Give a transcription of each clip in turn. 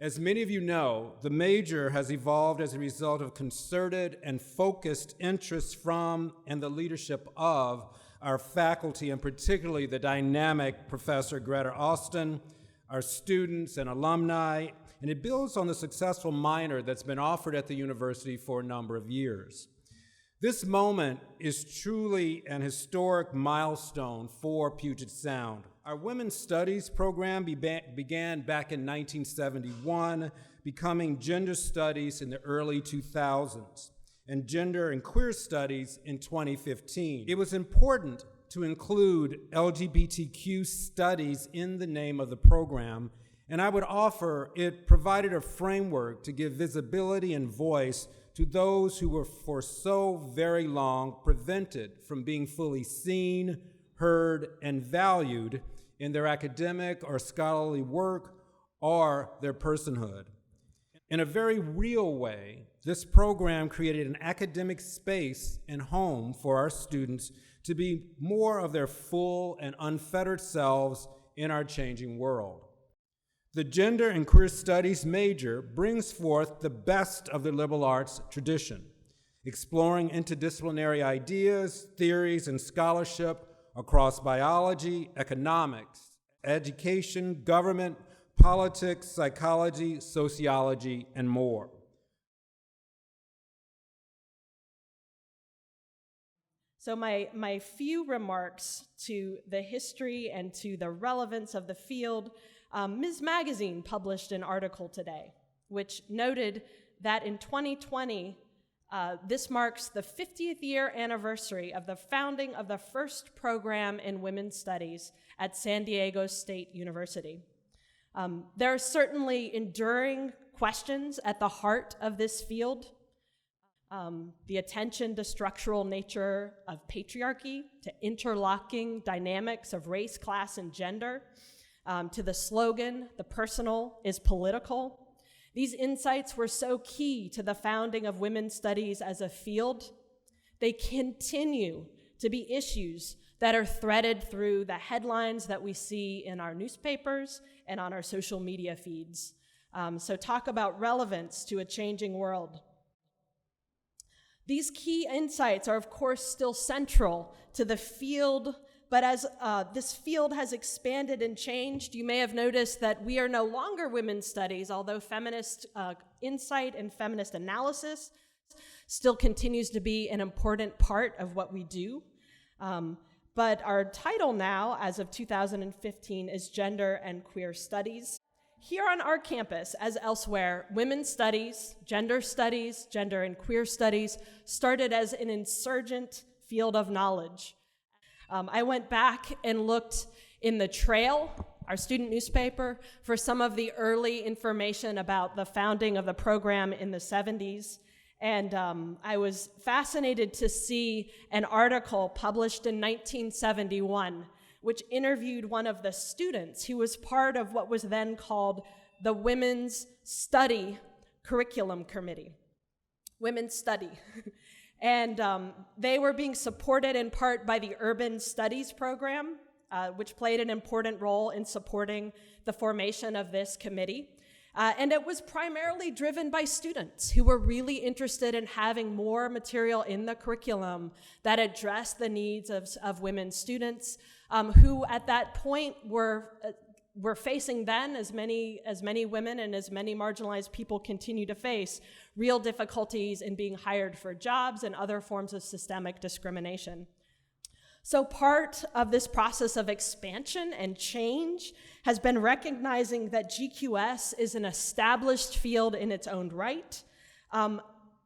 As many of you know, the major has evolved as a result of concerted and focused interest from and the leadership of our faculty, and particularly the dynamic Professor Greta Austin, our students and alumni, and it builds on the successful minor that's been offered at the university for a number of years. This moment is truly an historic milestone for Puget Sound. Our Women's Studies program began back in 1971, becoming Gender Studies in the early 2000s, and Gender and Queer Studies in 2015. It was important to include LGBTQ studies in the name of the program, and I would offer it provided a framework to give visibility and voice to those who were for so very long prevented from being fully seen, heard, and valued in their academic or scholarly work or their personhood. In a very real way, this program created an academic space and home for our students to be more of their full and unfettered selves in our changing world. The Gender and Queer Studies major brings forth the best of the liberal arts tradition, exploring interdisciplinary ideas, theories, and scholarship across biology, economics, education, government, politics, psychology, sociology, and more. So my few remarks to the history and to the relevance of the field. Ms. Magazine published an article today, which noted that in 2020, this marks the 50th year anniversary of the founding of the first program in women's studies at San Diego State University. There are certainly enduring questions at the heart of this field. The attention to structural nature of patriarchy, to interlocking dynamics of race, class, and gender, to the slogan, "The personal is political." These insights were so key to the founding of women's studies as a field. They continue to be issues that are threaded through the headlines that we see in our newspapers and on our social media feeds. So talk about relevance to a changing world. These key insights are, of course, still central to the field, but as this field has expanded and changed, you may have noticed that we are no longer women's studies, although feminist insight and feminist analysis still continues to be an important part of what we do. But our title now, as of 2015, is Gender and Queer Studies. Here on our campus, as elsewhere, women's studies, gender and queer studies started as an insurgent field of knowledge. I went back and looked in the Trail, our student newspaper, for some of the early information about the founding of the program in the 70s. And I was fascinated to see an article published in 1971, which interviewed one of the students who was part of what was then called the Women's Study Curriculum Committee. Women's Study. And they were being supported in part by the Urban Studies program, which played an important role in supporting the formation of this committee. And it was primarily driven by students who were really interested in having more material in the curriculum that addressed the needs of women students who at that point were facing then, as many women and as many marginalized people continue to face, real difficulties in being hired for jobs and other forms of systemic discrimination. So part of this process of expansion and change has been recognizing that GQS is an established field in its own right,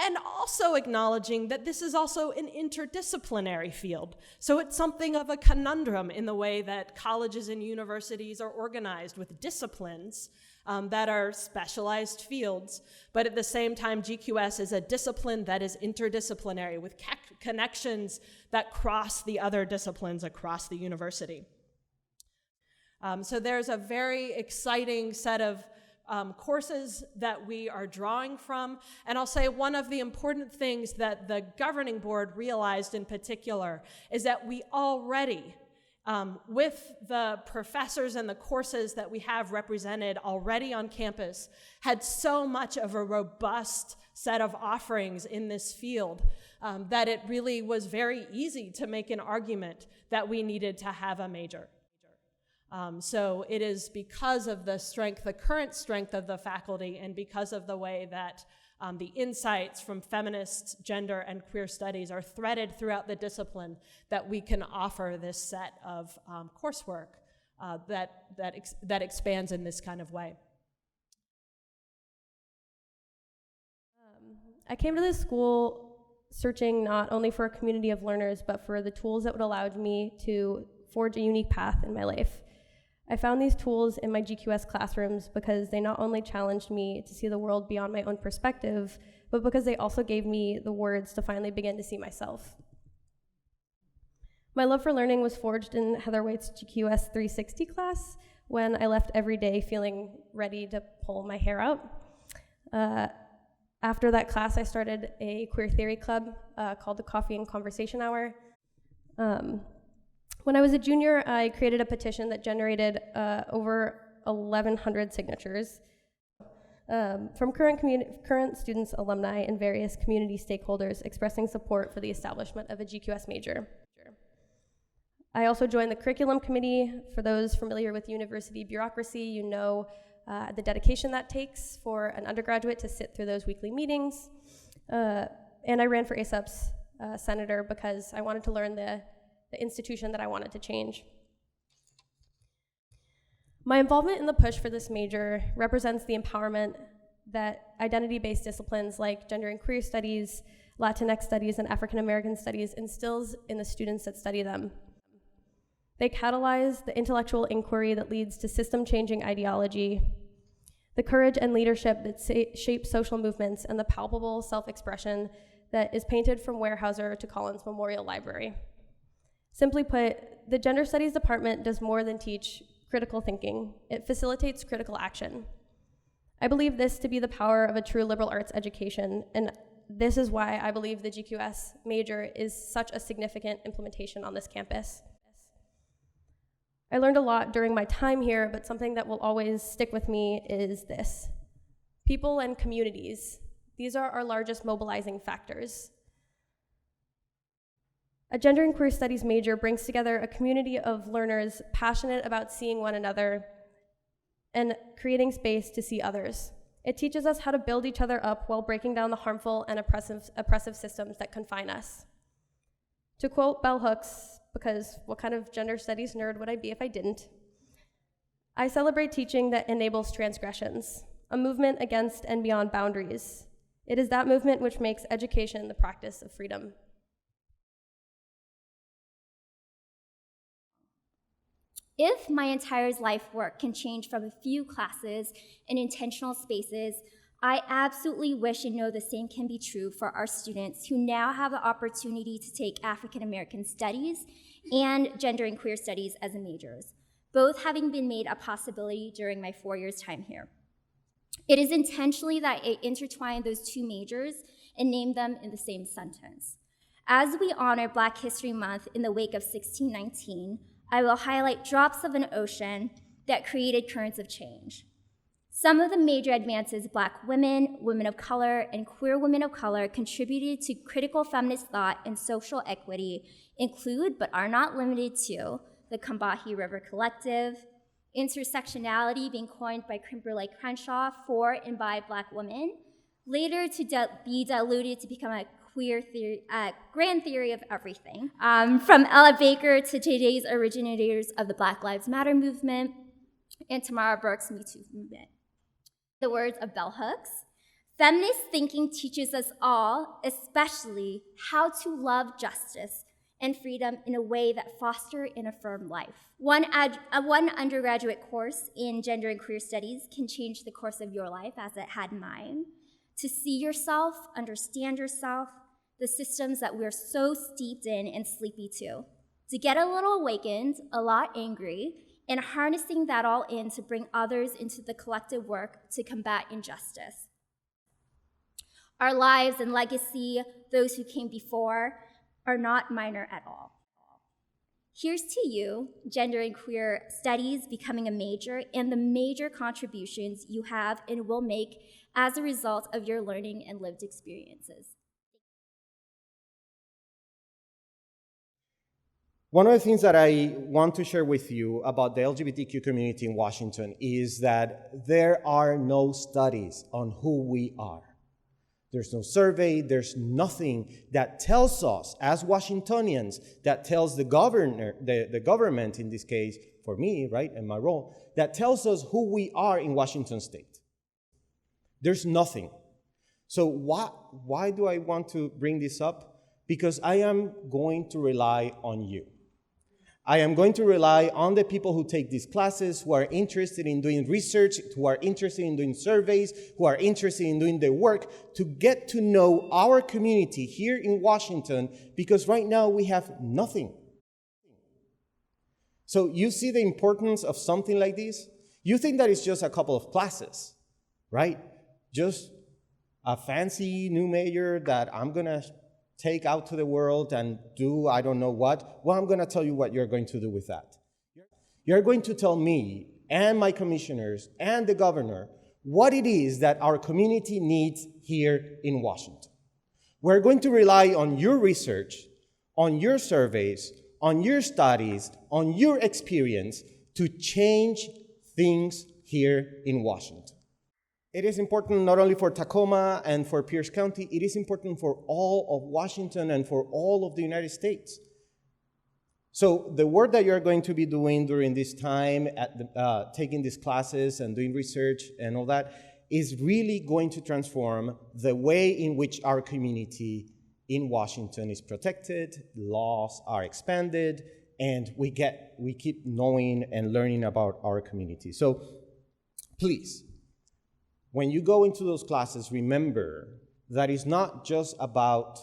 and also acknowledging that this is also an interdisciplinary field. So it's something of a conundrum in the way that colleges and universities are organized with disciplines that are specialized fields, but at the same time, GQS is a discipline that is interdisciplinary with connections that cross the other disciplines across the university. So there's a very exciting set of courses that we are drawing from. And I'll say one of the important things that the governing board realized in particular is that we already with the professors and the courses that we have represented already on campus, had so much of a robust set of offerings in this field that it really was very easy to make an argument that we needed to have a major. So it is because of the strength, the current strength of the faculty, and because of the way that the insights from feminist, gender, and queer studies are threaded throughout the discipline that we can offer this set of coursework that expands in this kind of way. I came to this school searching not only for a community of learners, but for the tools that would allow me to forge a unique path in my life. I found these tools in my GQS classrooms because they not only challenged me to see the world beyond my own perspective, but because they also gave me the words to finally begin to see myself. My love for learning was forged in Heather White's GQS 360 class when I left every day feeling ready to pull my hair out. After that class, I started a queer theory club called the Coffee and Conversation Hour. When I was a junior, I created a petition that generated over 1,100 signatures from current students, alumni, and various community stakeholders expressing support for the establishment of a GQS major. I also joined the curriculum committee. For those familiar with university bureaucracy, you know the dedication that takes for an undergraduate to sit through those weekly meetings. And I ran for ASAP's senator because I wanted to learn the institution that I wanted to change. My involvement in the push for this major represents the empowerment that identity-based disciplines like gender and queer studies, Latinx studies, and African American studies instills in the students that study them. They catalyze the intellectual inquiry that leads to system-changing ideology, the courage and leadership that shape social movements, and the palpable self-expression that is painted from Weyerhaeuser to Collins Memorial Library. Simply put, the Gender Studies Department does more than teach critical thinking. It facilitates critical action. I believe this to be the power of a true liberal arts education, and this is why I believe the GQS major is such a significant implementation on this campus. I learned a lot during my time here, but something that will always stick with me is this. People and communities, these are our largest mobilizing factors. A gender and queer studies major brings together a community of learners passionate about seeing one another and creating space to see others. It teaches us how to build each other up while breaking down the harmful and oppressive systems that confine us. To quote Bell Hooks, because what kind of gender studies nerd would I be if I didn't? I celebrate teaching that enables transgressions, a movement against and beyond boundaries. It is that movement which makes education the practice of freedom. If my entire life work can change from a few classes and intentional spaces, I absolutely wish and know the same can be true for our students who now have the opportunity to take African American studies and gender and queer studies as majors, both having been made a possibility during my 4 years' time here. It is intentionally that I intertwined those two majors and named them in the same sentence. As we honor Black History Month in the wake of 1619, I will highlight drops of an ocean that created currents of change. Some of the major advances Black women, women of color, and queer women of color contributed to critical feminist thought and social equity include, but are not limited to, the Combahee River Collective, intersectionality being coined by Kimberly Crenshaw for and by Black women, later to be diluted to become a queer theory, grand theory of everything, from Ella Baker to today's originators of the Black Lives Matter movement and Tamara Burke's Me Too movement. The words of Bell Hooks, feminist thinking teaches us all, especially, how to love justice and freedom in a way that foster and affirm life. One undergraduate course in gender and queer studies can change the course of your life as it had mine. To see yourself, understand yourself, the systems that we're so steeped in and sleepy to get a little awakened, a lot angry, and harnessing that all in to bring others into the collective work to combat injustice. Our lives and legacy, those who came before, are not minor at all. Here's to you, gender and queer studies becoming a major, and the major contributions you have and will make as a result of your learning and lived experiences. One of the things that I want to share with you about the LGBTQ community in Washington is that there are no studies on who we are. There's no survey, there's nothing that tells us as Washingtonians, that tells the governor, the government in this case, for me, right, and my role, that tells us who we are in Washington state. There's nothing. So why do I want to bring this up? Because I am going to rely on you. I am going to rely on the people who take these classes, who are interested in doing research, who are interested in doing surveys, who are interested in doing the work to get to know our community here in Washington, because right now we have nothing. So you see the importance of something like this? You think that it's just a couple of classes, right? Just a fancy new major that I'm going to take out to the world and do I don't know what. Well, I'm going to tell you what you're going to do with that. You're going to tell me and my commissioners and the governor what it is that our community needs here in Washington. We're going to rely on your research, on your surveys, on your studies, on your experience to change things here in Washington. It is important not only for Tacoma and for Pierce County, it is important for all of Washington and for all of the United States. So the work that you're going to be doing during this time, taking these classes and doing research and all that, is really going to transform the way in which our community in Washington is protected, laws are expanded, and we keep knowing and learning about our community. So please, when you go into those classes, remember that it's not just about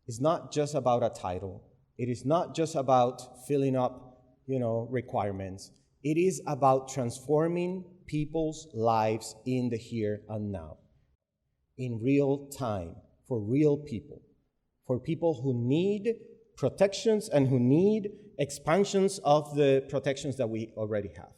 a title. It is not just about filling up, requirements. It is about transforming people's lives in the here and now, in real time, for real people, for people who need protections and who need expansions of the protections that we already have.